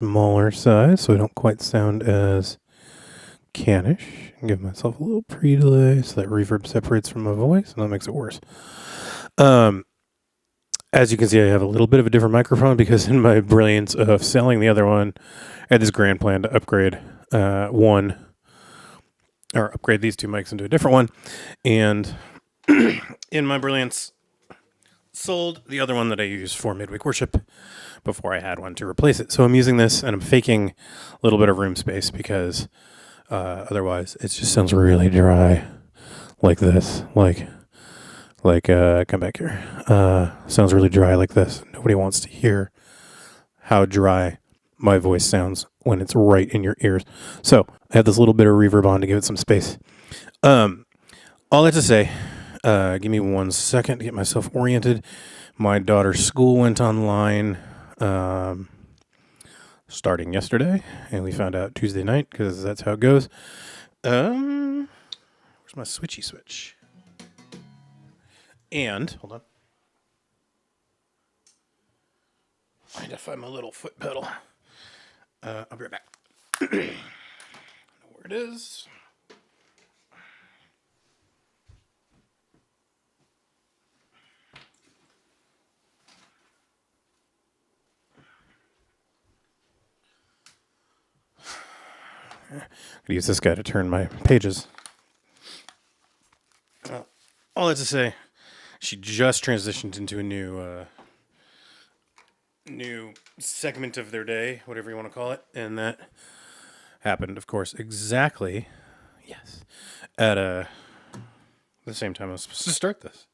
smaller size so I don't quite sound as cannish. Give myself a little pre-delay so that reverb separates from my voice, and that makes it worse. As you can see, I have a little bit of a different microphone because in my brilliance of selling the other one, I had this grand plan to upgrade upgrade these two mics into a different one. And in my brilliance, sold the other one that I used for Midweek Worship before I had one to replace it. So I'm using this and I'm faking a little bit of room space because otherwise it just sounds really dry like this. Come back here. Sounds really dry like this. Nobody wants to hear how dry my voice sounds when it's right in your ears. So I have this little bit of reverb on to give it some space. All that to say, give me 1 second to get myself oriented. My daughter's school went online starting yesterday, and we found out Tuesday night because that's how it goes. Where's my switchy switch? And, hold on. I need to find my little foot pedal. I'll be right back. Where it is. I'm going to use this guy to turn my pages. All that to say, she just transitioned into a new segment of their day, whatever you want to call it, and that happened, of course, exactly, at the same time I was supposed to start this.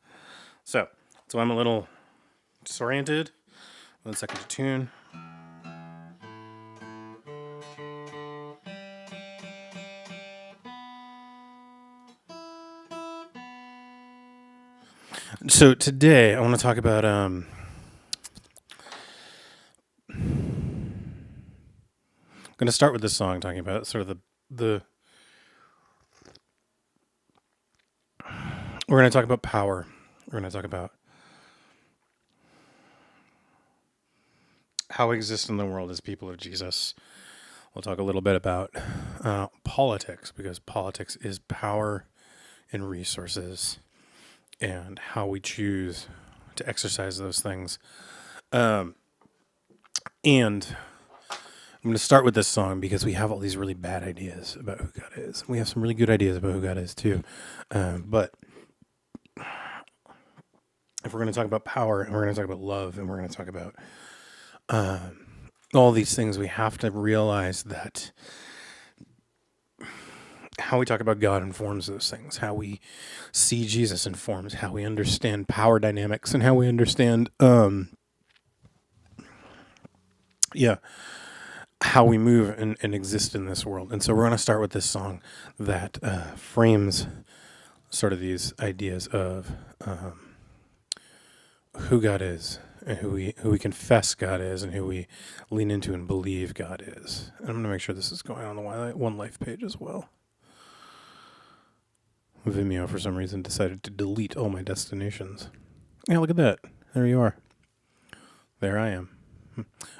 So I'm a little disoriented. 1 second to tune. So today I want to talk about I'm going to start with this song talking about sort of the we're going to talk about power. We're going to talk about how we exist in the world as people of Jesus. We'll talk a little bit about politics, because politics is power and resources and how we choose to exercise those things. And I'm going to start with this song because we have all these really bad ideas about who God is. We have some really good ideas about who God is too. But if we're going to talk about power, and we're going to talk about love, and we're going to talk about all these things, we have to realize that how we talk about God informs those things. How we see Jesus informs how we understand power dynamics and how we understand how we move and exist in this world. And so we're going to start with this song that frames sort of these ideas of who God is, and who we confess God is, and who we lean into and believe God is. And I'm going to make sure this is going on the One Life page as well. Vimeo, for some reason, decided to delete all my destinations. Yeah, look at that. There you are. There I am.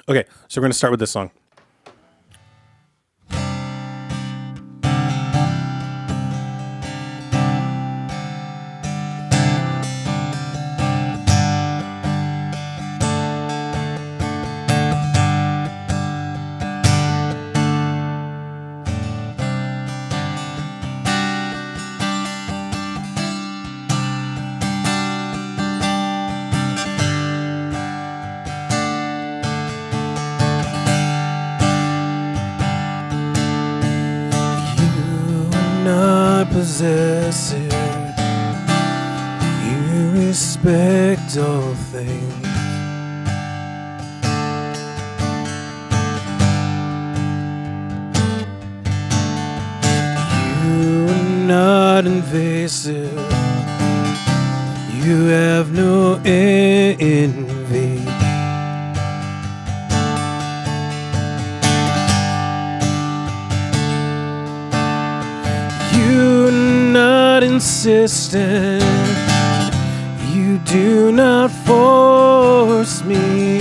Okay, so we're going to start with this song. Possess it. You respect all things. You are not invasive. You have no envy. Insistent, you do not force me.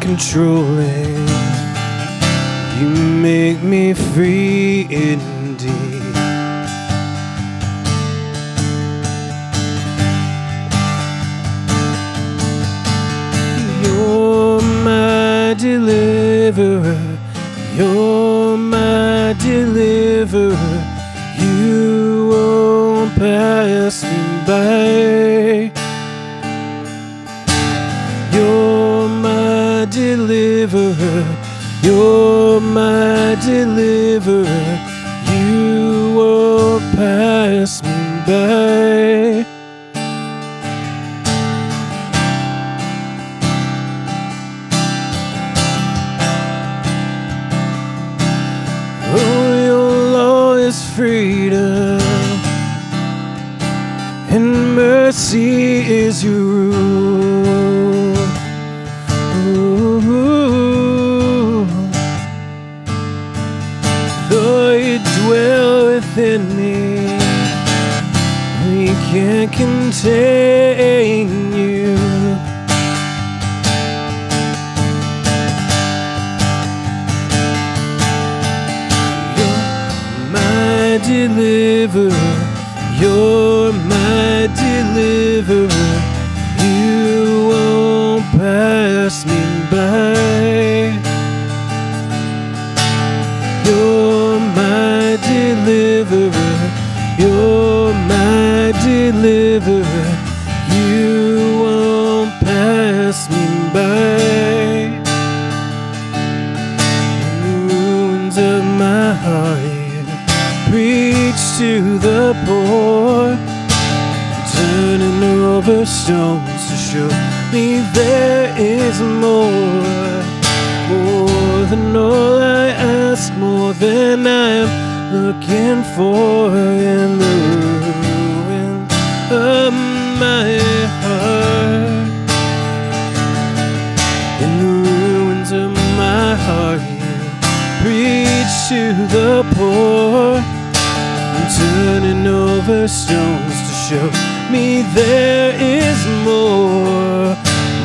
controlling. You make me free indeed. You're my deliverer. You're my deliverer. You won't pass me by. You're my deliverer. You're my deliverer. You won't pass me by. Oh, your law is freedom, and mercy is your rule. Ooh. Though you dwell within me, we can't contain you. Deliverer, you're my deliverer. You won't pass me by. You're my deliverer. You're my deliverer. You won't pass me by. In the ruins of my heart, preach to the poor, turning over stones to show me there is more. More than all I ask, more than I'm looking for in the ruin of my heart. In the ruins of my heart, you preach to the poor, turning over stones to show me there is more.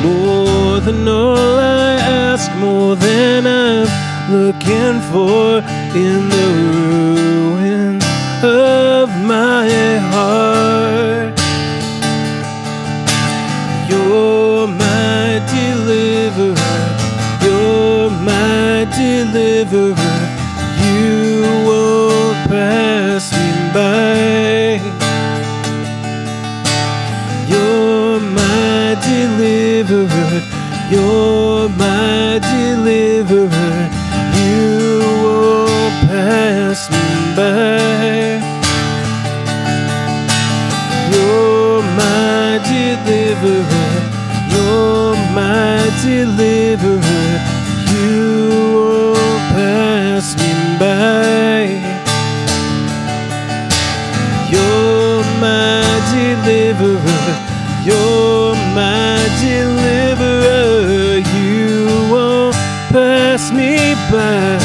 More than all I ask, more than I'm looking for in the ruin of my heart. You're my deliverer. You're my deliverer. You won't pass me by. You're my deliverer. You're my deliverer. You won't pass me by. You're my deliverer. You're my deliverer. You won't pass me by. You're my deliverer. You're my deliverer. You won't pass me by.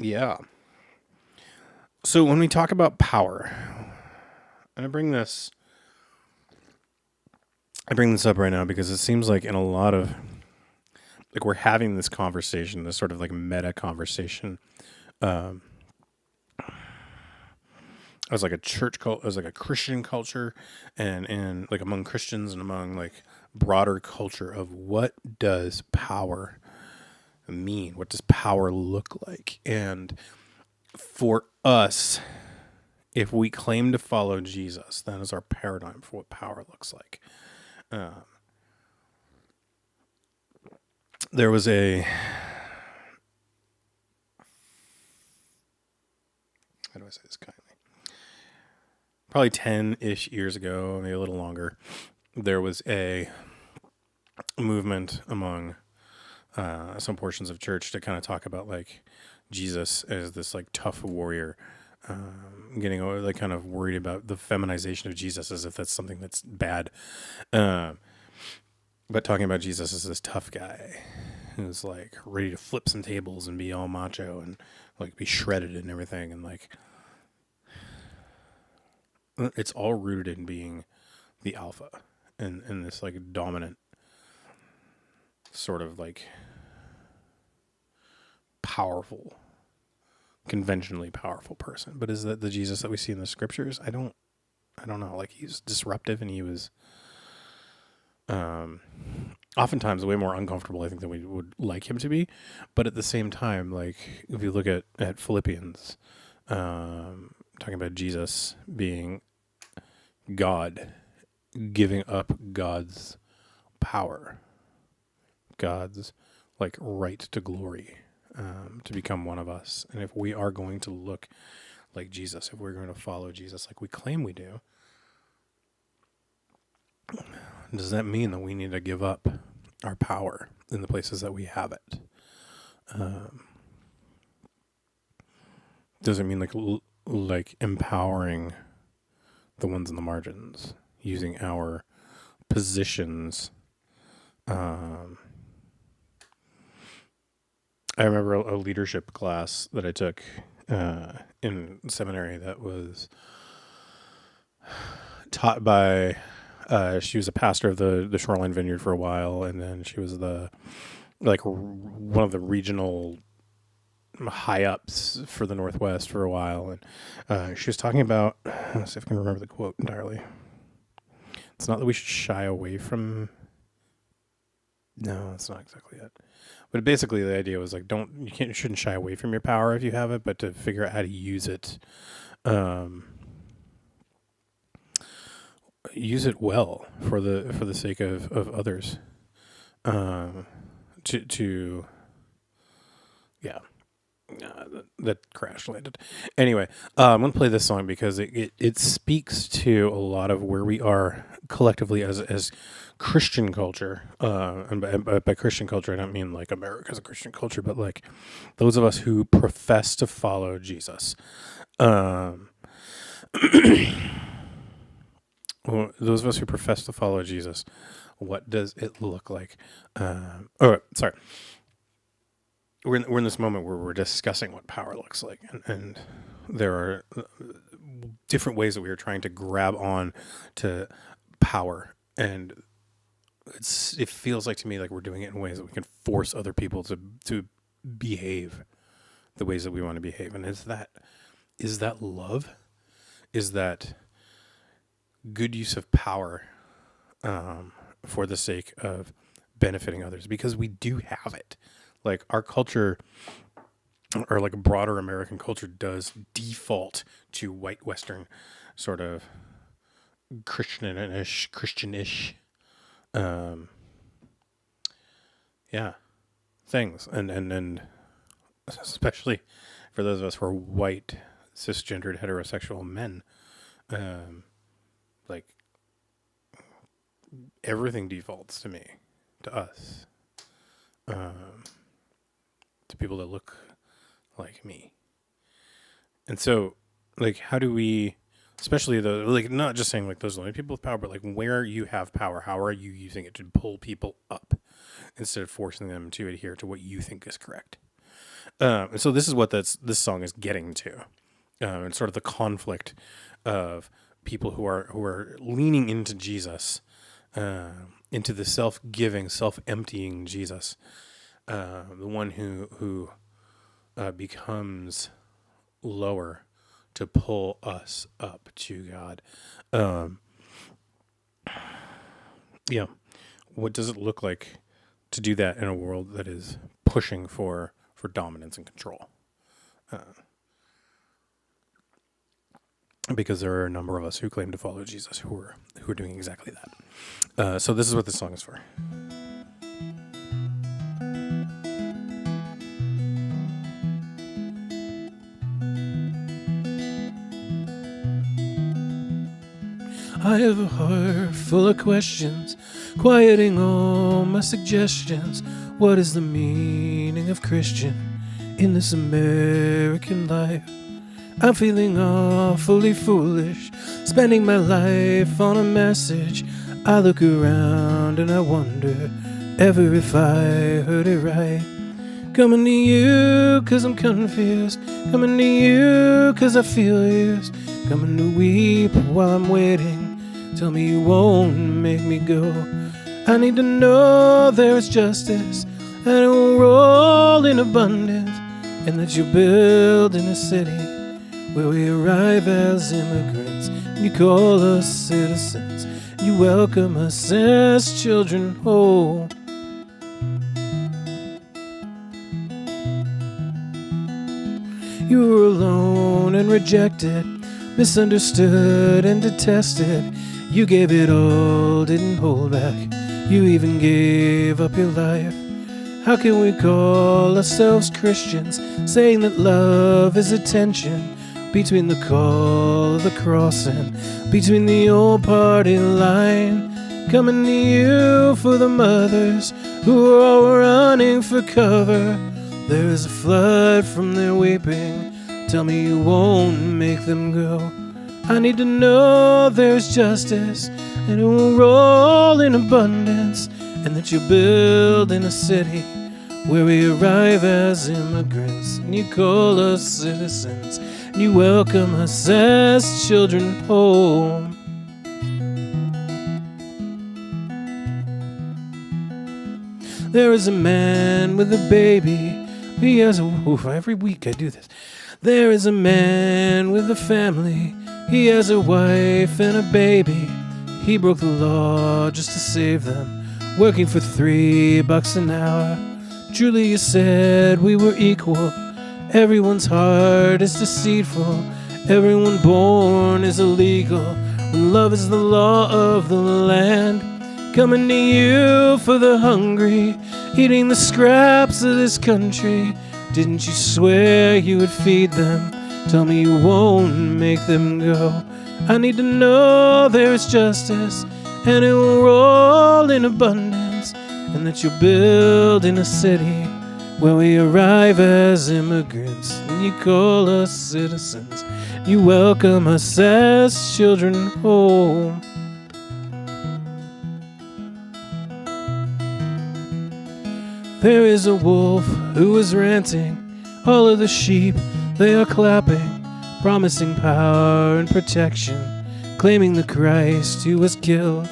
Yeah. So when we talk about power, and I bring this up right now because it seems like in a lot of, like, we're having this conversation, this sort of like meta conversation, as like a church cult, as like a Christian culture, and like among Christians and among like broader culture of what does power mean? What does power look like? And for us, if we claim to follow Jesus, that is our paradigm for what power looks like. There was a, how do I say this kindly? Probably 10-ish years ago, maybe a little longer, there was a movement among some portions of church to kind of talk about like Jesus as this like tough warrior, getting like kind of worried about the feminization of Jesus as if that's something that's bad, but talking about Jesus as this tough guy who's like ready to flip some tables and be all macho and like be shredded and everything, and like it's all rooted in being the alpha and this like dominant sort of like powerful, conventionally powerful person. But is that the Jesus that we see in the scriptures? I don't know. Like, he's disruptive, and he was oftentimes way more uncomfortable, I think, than we would like him to be. But at the same time, like, if you look at Philippians, talking about Jesus being God, giving up God's power, God's like right to glory, to become one of us. And if we are going to look like Jesus, if we're going to follow Jesus like we claim we do, does that mean that we need to give up our power in the places that we have it? Does it mean like empowering the ones in the margins, using our positions? I remember a leadership class that I took in seminary that was taught by, she was a pastor of the Shoreline Vineyard for a while, and then she was one of the regional high ups for the Northwest for a while, and she was talking about, let's see if I can remember the quote entirely. It's not that we should shy away from. No, that's not exactly it. But basically, the idea was like, you shouldn't shy away from your power if you have it, but to figure out how to use it, use it well for the sake of others. That crash landed. Anyway, I'm going to play this song because it speaks to a lot of where we are collectively as Christian culture. And by Christian culture, I don't mean like America's a Christian culture, but like those of us who profess to follow Jesus. Those of us who profess to follow Jesus, what does it look like? Sorry. We're in this moment where we're discussing what power looks like, and there are different ways that we are trying to grab on to power, and it feels like to me like we're doing it in ways that we can force other people to behave the ways that we want to behave. And is that love? Is that good use of power for the sake of benefiting others? Because we do have it. Like, our culture, or like broader American culture, does default to white Western sort of Christianish, things, and especially for those of us who are white, cisgendered, heterosexual men, like everything defaults to us. To people that look like me. And so, like, how do we, especially not just saying like those only people with power, but like where you have power, how are you using it to pull people up instead of forcing them to adhere to what you think is correct? And so this is what this song is getting to. And sort of the conflict of people who are leaning into Jesus, into the self-giving, self-emptying Jesus, the one who becomes lower to pull us up to God. What does it look like to do that in a world that is pushing for dominance and control? Because there are a number of us who claim to follow Jesus who are doing exactly that. So this is what this song is for. I have a heart full of questions, quieting all my suggestions. What is the meaning of Christian in this American life? I'm feeling awfully foolish, spending my life on a message. I look around and I wonder, ever if I heard it right. Coming to you 'cause I'm confused. Coming to you 'cause I feel used. Coming to weep while I'm waiting. Tell me you won't make me go. I need to know there is justice, and it will roll in abundance, and that you're building a city where we arrive as immigrants, and you call us citizens, and you welcome us as children whole. You were alone and rejected, misunderstood and detested. You gave it all, didn't hold back. You even gave up your life. How can we call ourselves Christians, saying that love is a tension between the call of the cross and between the old party line? Coming to you for the mothers who are all running for cover. There is a flood from their weeping. Tell me you won't make them go. I need to know there's justice, and it will roll in abundance, and that you're building a city where we arrive as immigrants, and you call us citizens, and you welcome us as children home. There is a man with a baby. He has a... every week I do this. There is a man with a family. He has a wife and a baby. He broke the law just to save them, working for $3 an hour. Truly you said we were equal. Everyone's heart is deceitful. Everyone born is illegal, when love is the law of the land. Coming to you for the hungry, eating the scraps of this country. Didn't you swear you would feed them? Tell me you won't make them go. I need to know there is justice, and it will roll in abundance, and that you're building a city where we arrive as immigrants, and you call us citizens. You welcome us as children home. There is a wolf who is ranting. All of the sheep, they are clapping, promising power and protection, claiming the Christ who was killed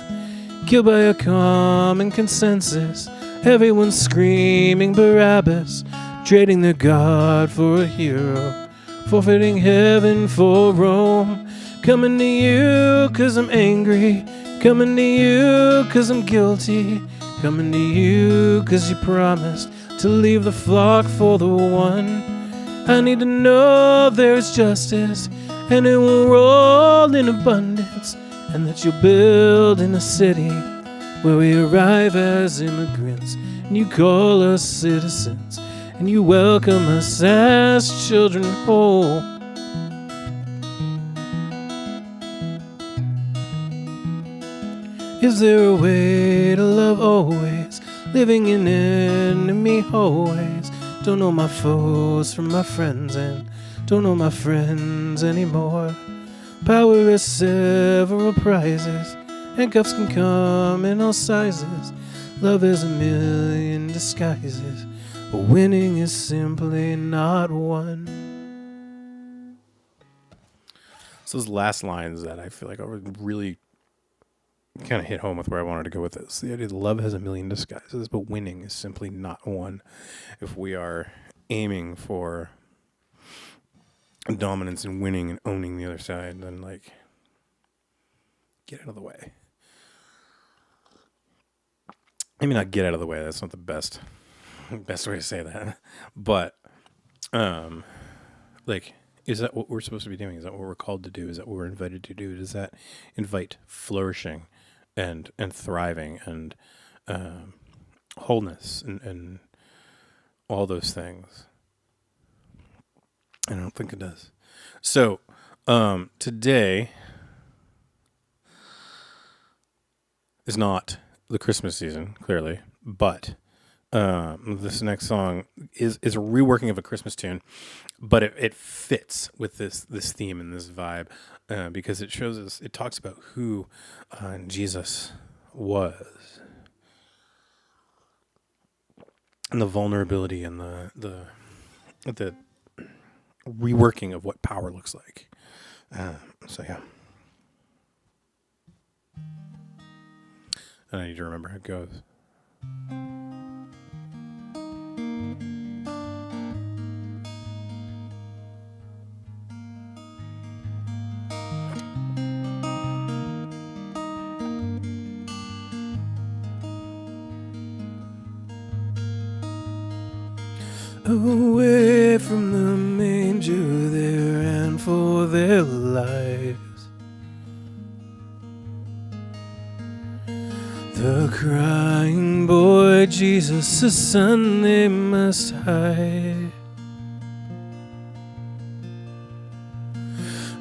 by a common consensus. Everyone's screaming Barabbas, trading their God for a hero, forfeiting heaven for Rome. Coming to you 'cause I'm angry, coming to you 'cause I'm guilty, coming to you 'cause you promised to leave the flock for the one. I need to know there's justice, and it will roll in abundance, and that you're building a city where we arrive as immigrants, and you call us citizens, and you welcome us as children home. Is there a way to love always, living in enemy hallways? Don't know my foes from my friends, and don't know my friends anymore. Power has several prizes, handcuffs can come in all sizes. Love has a million disguises, but winning is simply not one. So those last lines that I feel like are really kind of hit home with where I wanted to go with this. The idea that love has a million disguises, but winning is simply not one. If we are aiming for dominance and winning and owning the other side, then like, get out of the way. I mean, not get out of the way. That's not the best way to say that. But, like, is that what we're supposed to be doing? Is that what we're called to do? Is that what we're invited to do? Does that invite flourishing and thriving and wholeness and all those things? I don't think it does. So today is not the Christmas season, clearly, but this next song is a reworking of a Christmas tune, but it fits with this theme and this vibe because it shows us, it talks about who Jesus was. and the vulnerability and the reworking of what power looks like. So yeah, and I need to remember how it goes. Away from the manger they ran for their lives. The crying boy Jesus, the son they must hide.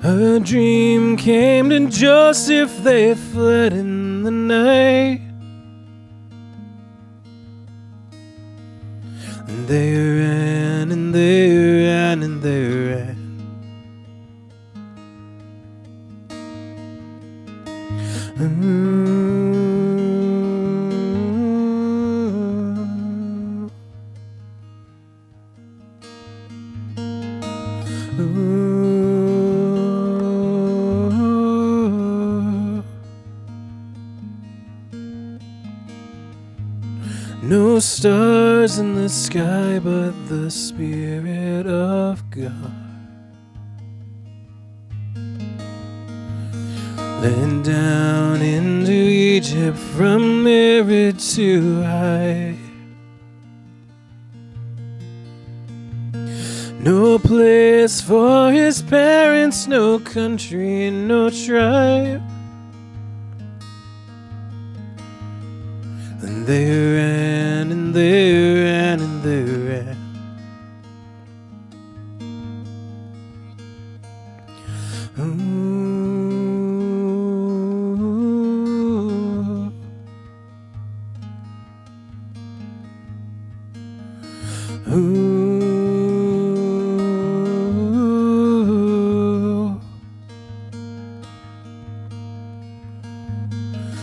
A dream came to Joseph, they fled in the night. And they ran and they ran and they ran. No stars in the sky but the Spirit of God. Led down into Egypt from arid to high. No place for his parents, no country, no tribe. And they ran and they ran and they ran.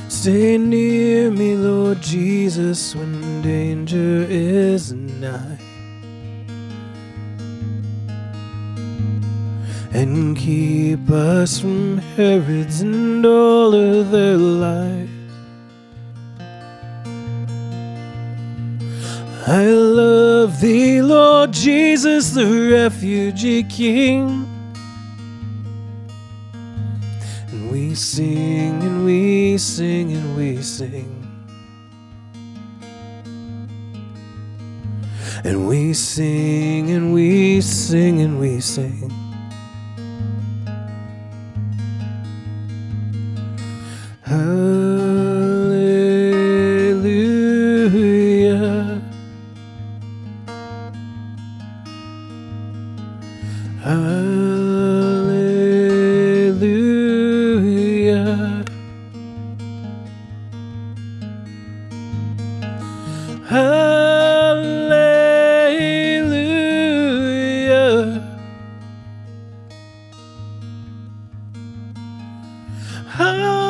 Stay near me, Lord Jesus, when danger is nigh, and keep us from Herods and all of their lies. I love thee, Lord Jesus, the refugee King. And we sing and we sing and we sing. And we sing and we sing and we sing. Hallelujah. Hallelujah. Hallelujah. Hallelujah.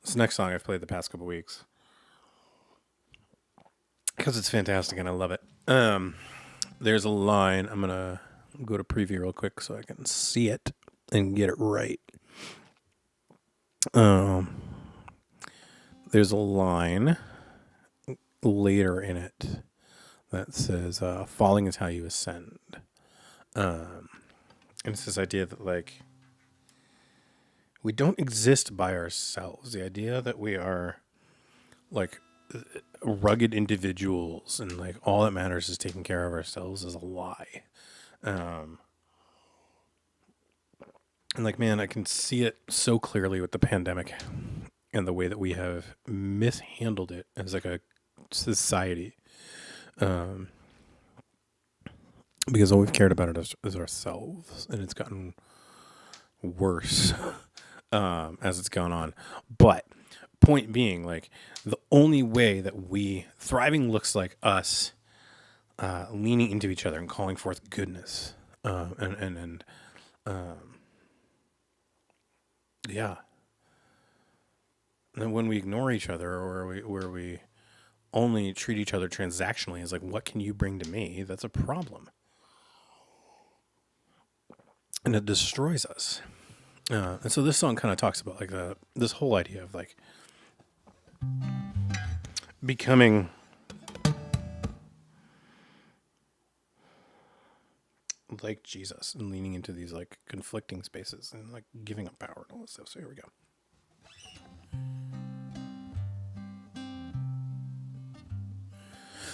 This next song I've played the past couple weeks because it's fantastic and I love it. There's a line. I'm gonna go to preview real quick so I can see it and get it right. There's a line later in it that says, falling is how you ascend. And it's this idea that, like, we don't exist by ourselves. The idea that we are, like, rugged individuals and, like, all that matters is taking care of ourselves is a lie. And, like, man, I can see it so clearly with the pandemic and the way that we have mishandled it as, like, a society. Because all we've cared about it is ourselves, and it's gotten worse as it's gone on. But point being, like, the only way that thriving looks like us leaning into each other and calling forth goodness. And yeah. And then when we ignore each other, or where we only treat each other transactionally as like, what can you bring to me? That's a problem. And it destroys us. And so this song kind of talks about like this whole idea of like becoming like Jesus and leaning into these like conflicting spaces and like giving up power and all this stuff. So here we go.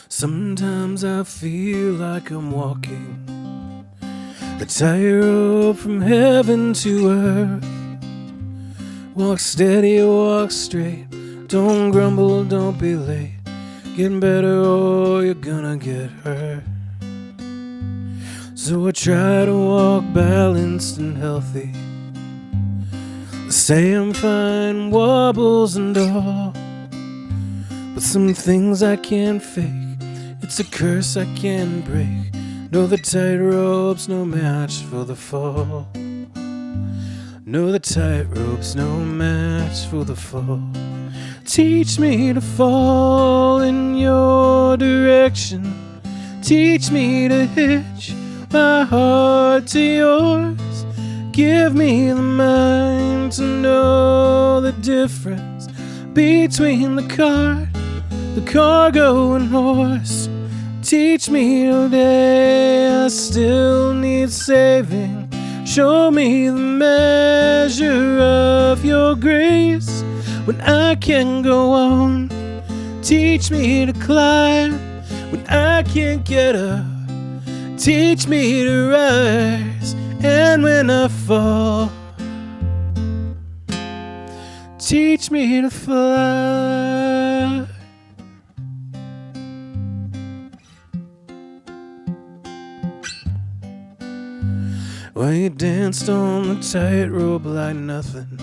Sometimes I feel like I'm walking a tightrope from heaven to earth. Walk steady, walk straight. Don't grumble, don't be late. Getting better or you're gonna get hurt. So I try to walk balanced and healthy. Say I'm fine, wobbles and all. But some things I can't fake. It's a curse I can't break. No, the tightrope's no match for the fall. No, the tightrope's no match for the fall. Teach me to fall in your direction. Teach me to hitch my heart to yours. Give me the mind to know the difference between the cart, the cargo and horse. Teach me today, I still need saving. Show me the measure of your grace when I can go on. Teach me to climb when I can't get up. Teach me to rise, and when I fall, teach me to fly. While you danced on the tightrope like nothing,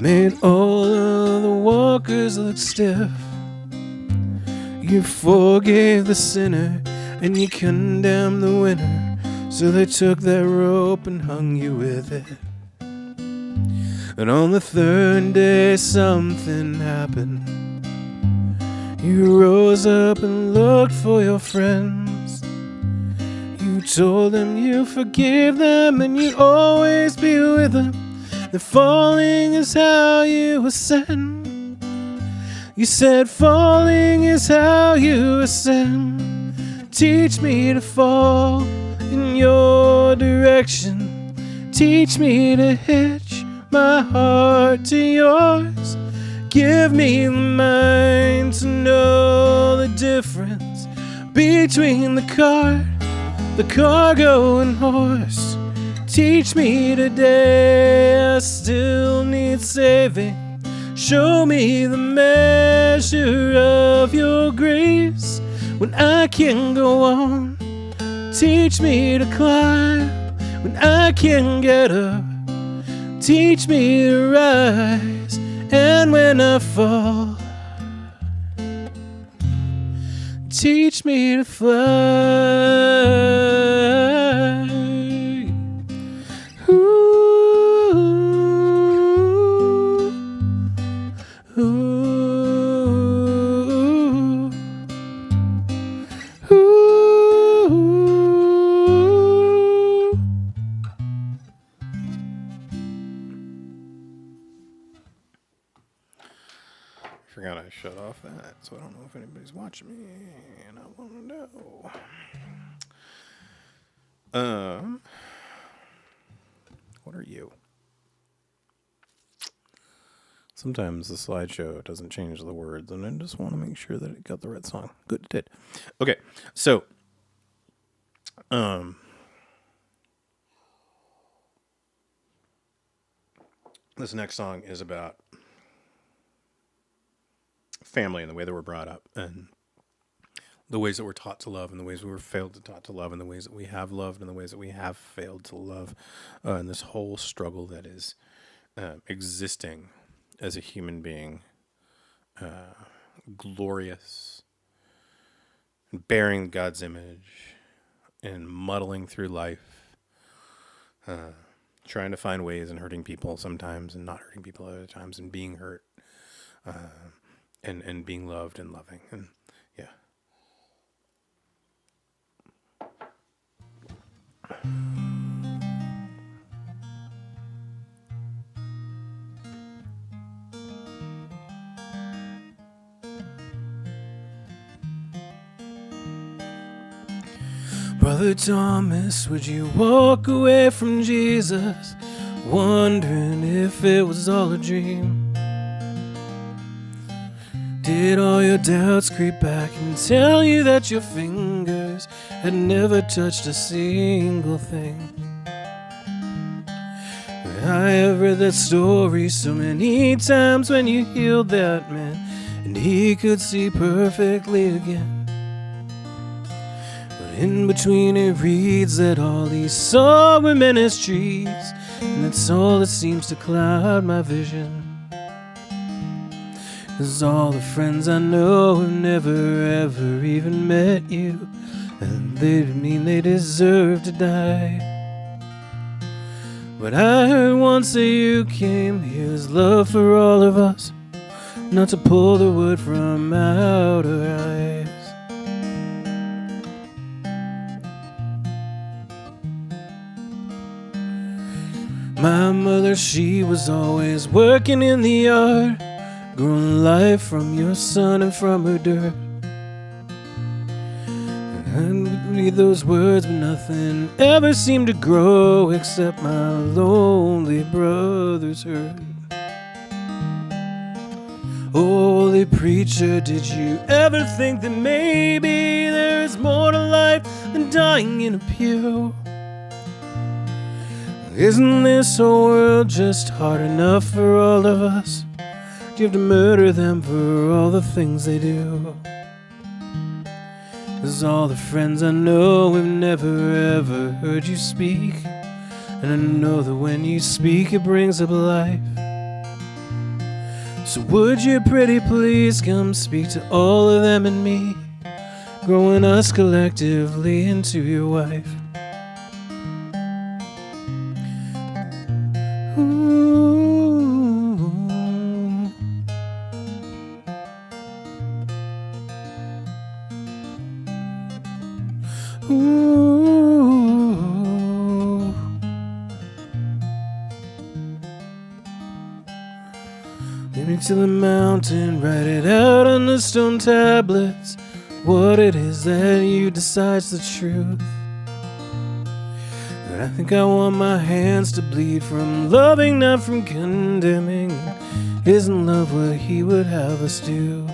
made all of the walkers look stiff. You forgave the sinner and you condemned the winner, so they took that rope and hung you with it. And on the third day something happened. You rose up and looked for your friends. You told them you forgive them and you'd always be with them. That falling is how you ascend. You said falling is how you ascend. Teach me to fall in your direction. Teach me to hitch my heart to yours. Give me the mind to know the difference between the cart, the cargo and horse. Teach me today, I still need saving. Show me the measure of your grace when I can go on. Teach me to climb when I can get up. Teach me to rise, and when I fall, teach me to fly. Ooh, ooh, ooh. Forgot I shut off that, so I don't know if anybody's watching me, and I want to know. What are you? Sometimes the slideshow doesn't change the words, and I just want to make sure that it got the right song. Good, it did. Okay, so, this next song is about family and the way that we're brought up, and the ways that we're taught to love, and the ways we were failed to taught to love, and the ways that we have loved, and the ways that we have failed to love, and this whole struggle that is existing as a human being, glorious, bearing God's image, and muddling through life, trying to find ways and hurting people sometimes and not hurting people other times, and being hurt, and being loved and loving. And yeah. Brother Thomas, would you walk away from Jesus, wondering if it was all a dream? Did all your doubts creep back and tell you that your fingers had never touched a single thing? I have read that story so many times when you healed that man and he could see perfectly again. In between it reads that all he saw were ministries, and that's all that seems to cloud my vision. 'Cause all the friends I know have never ever even met you, and they mean they deserve to die. But I heard once that you came here as love for all of us, not to pull the wood from out our eyes. My mother, she was always working in the yard, growing life from your sun and from her dirt. And I would read those words, but nothing ever seemed to grow except my lonely brother's hurt. Holy preacher, did you ever think that maybe there's more to life than dying in a pew? Isn't this whole world just hard enough for all of us? Do you have to murder them for all the things they do? 'Cause all the friends I know have never ever heard you speak, and I know that when you speak it brings up life. So would you pretty please come speak to all of them and me, growing us collectively into your wife? Take me to the mountain, write it out on the stone tablets, what it is that you decide's the truth. But I think I want my hands to bleed from loving, not from condemning. Isn't love what he would have us do?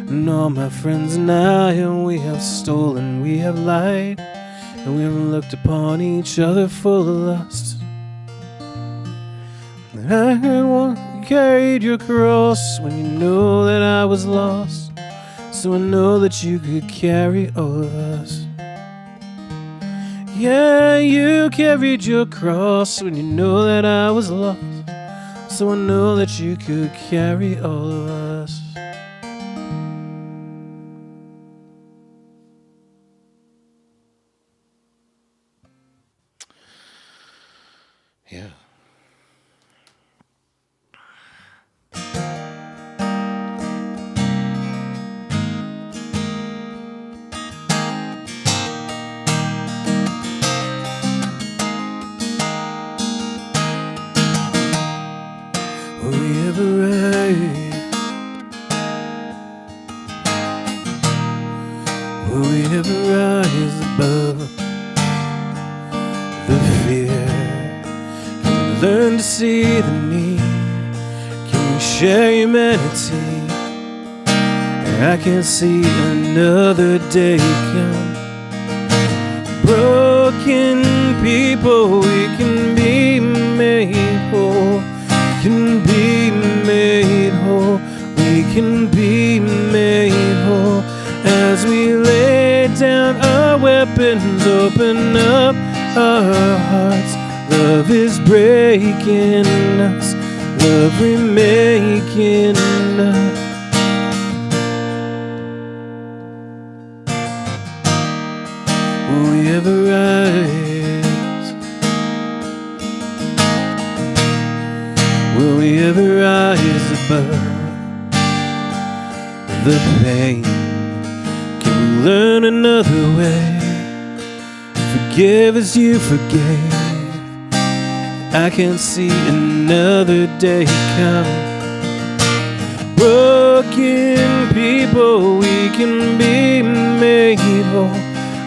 And all my friends and I, and we have stolen, we have lied, and we haven't looked upon each other full of lust. And I heard one carried your cross when you know that I was lost, so I know that you could carry all of us. Yeah, you carried your cross when you know that I was lost, so I know that you could carry all of us. Yeah. Will we ever rise? Will we ever rise above the fear? Can we learn to see the need? Can we share humanity? I can't see another day come. Broken people, we can be made whole. Can be made whole. We can be made whole as we lay down our weapons, open up our hearts. Love is breaking us. love remaking us. Will we ever rise? Will we ever rise above the pain? Can we learn another way? Forgive as you forgave. I can see another day come. Broken people, we can be made whole.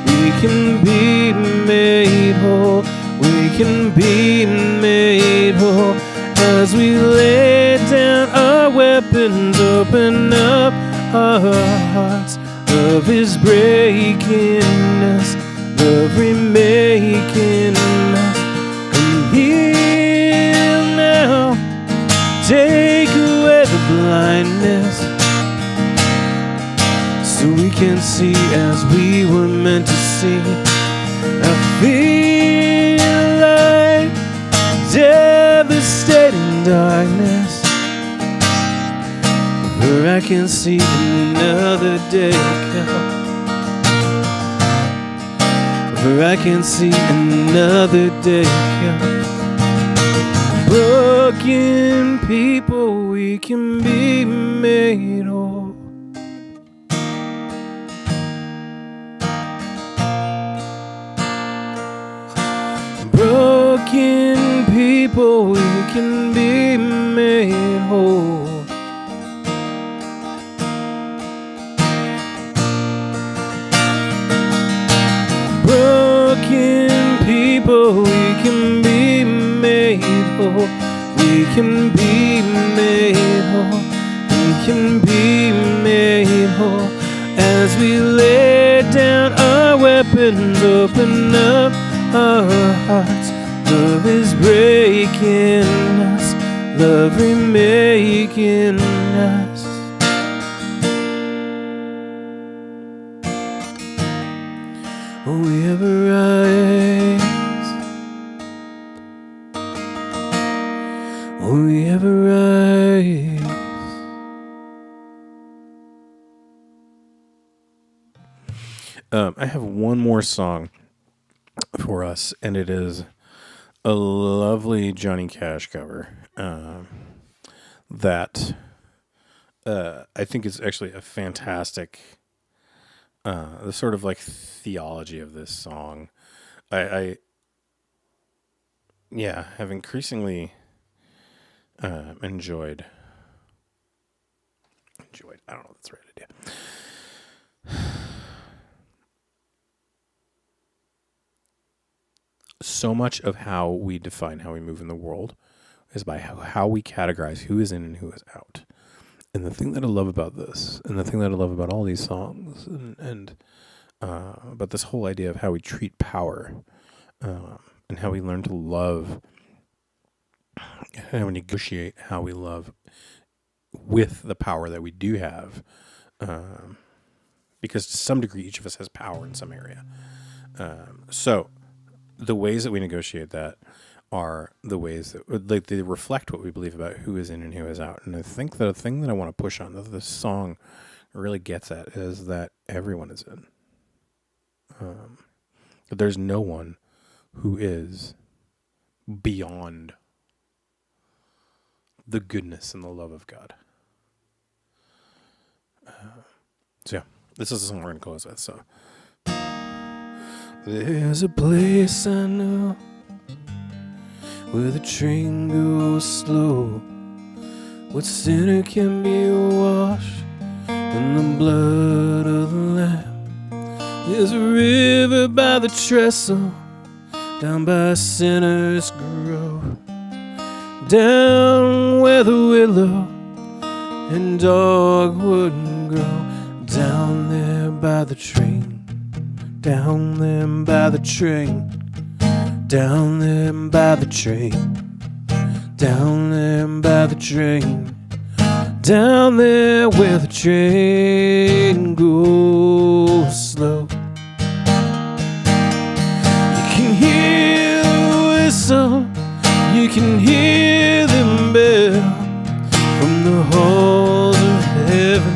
We can be made whole. We can be made whole. As we lay down our weapons, open up our hearts. Love is breaking us, love remaking us. Come heal now, take away the blindness, so we can see as we were meant to see. I feel like devastating darkness, for I can see another day come. For I can see another day come. Broken people, we can be made whole. Broken people, we can be made whole. Broken people, we can be made whole. We can be made whole. We can be made whole. As we lay down our weapons, open up our hearts. Love is breaking us, love remaking us. Will we ever rise? Will we ever rise? I have one more song for us, and it is a lovely Johnny Cash cover that I think is actually a fantastic the sort of like theology of this song. I have increasingly enjoyed. I don't know if that's the right idea. So much of how we define how we move in the world is by how we categorize who is in and who is out. And the thing that I love about this, and the thing that I love about all these songs, and about this whole idea of how we treat power, and how we learn to love, and how we negotiate how we love with the power that we do have, because to some degree each of us has power in some area. So the ways that we negotiate that are the ways that they reflect what we believe about who is in and who is out. And I think the thing that I want to push on, that this song really gets at, is that everyone is in. That there's no one who is beyond the goodness and the love of God. So yeah, this is the song we're going to close with. So there's a place I know where the train goes slow, where sinner can be washed in the blood of the Lamb. There's a river by the trestle, down by Sinner's Grove, down where the willow and dogwood grow, down there by the train, down there by the train, down there by the train, down there by the train, down there where the train goes slow. You can hear the whistle, you can hear them bells, from the halls of heaven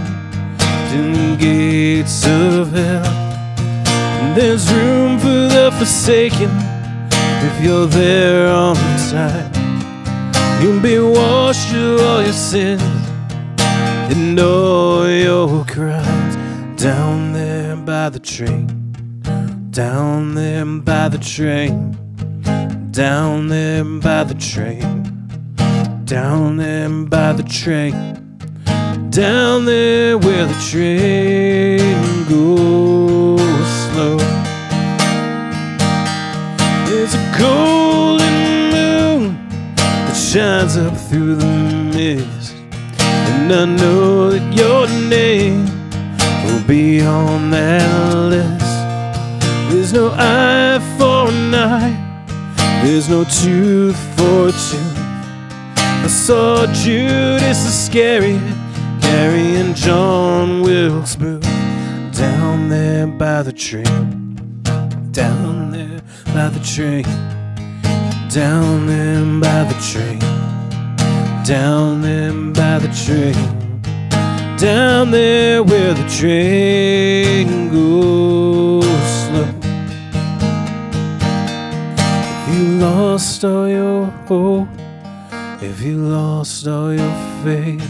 to the gates of hell. And there's room for the forsaken if you're there on time. You'll be washed of all your sins and all your crimes. Down there by the train, down there by the train, down there by the train, down there by the train, down there where the train goes slow. There's a golden moon that shines up through the mist, and I know that your name will be on that list. There's no eye for an eye, there's no tooth for a tooth. I saw Judas Iscariot carrying John Wilkes Booth. Down there by the train, down there by the train, down there by the train, down there by the train, down there where the train goes slow. If you lost all your hope, if you lost all your faith,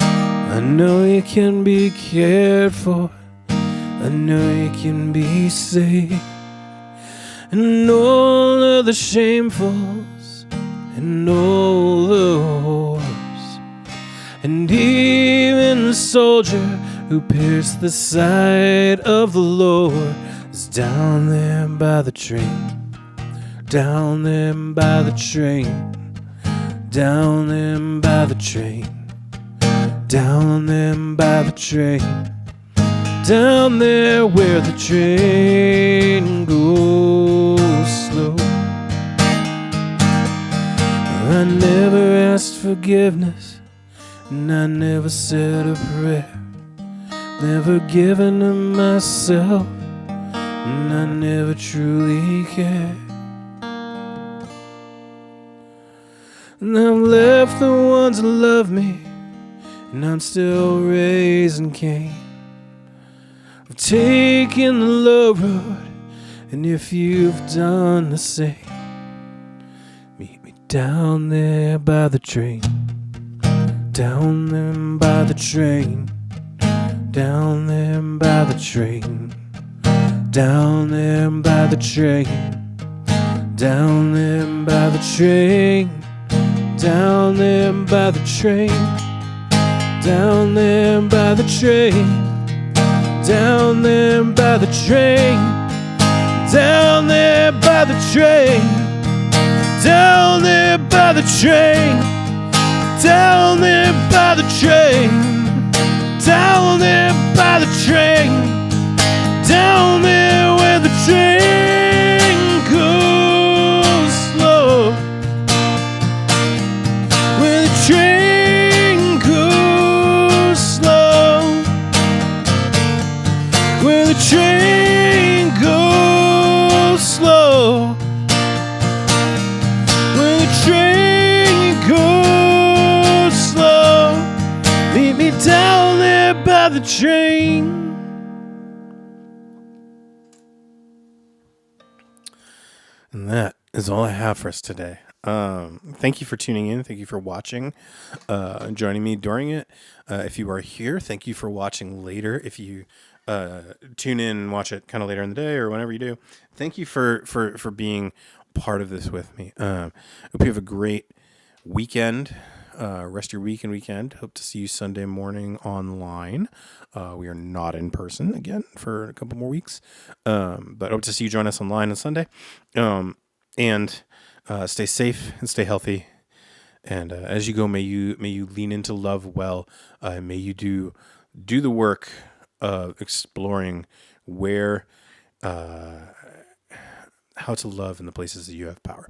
I know you can be cared for, I know you can be saved. And all of the shamefuls, and all the whores, and even the soldier who pierced the side of the Lord is down there by the train, down there by the train, down there by the train, down there by the train, down there where the train goes slow. I never asked forgiveness, and I never said a prayer, never given to myself, and I never truly cared. And I've left the ones that love me, and I'm still raising Cain. I've taken the low road, and if you've done the same, meet me down there by the train, down there by the train, down there by the train, down there by the train, down there by the train, down there by the train, down there by the train, down there by the train, down there by the train, down there by the train, down there by the train, down there by the train, down there where the train goes slow, where the train goes slow, where the train goes slow, where the train goes slow. Meet me down there by the train. And that is all I have for us today. Thank you for tuning in. Thank you for watching, joining me during it. If you are here, thank you for watching later. If you tune in and watch it kind of later in the day or whenever you do, thank you for being part of this with me. Hope you have a great weekend. Rest your week and weekend. Hope to see you Sunday morning online. We are not in person again for a couple more weeks, but hope to see you join us online on Sunday. And stay safe and stay healthy. And as you go, may you lean into love well. May you do the work of exploring where, how to love in the places that you have power.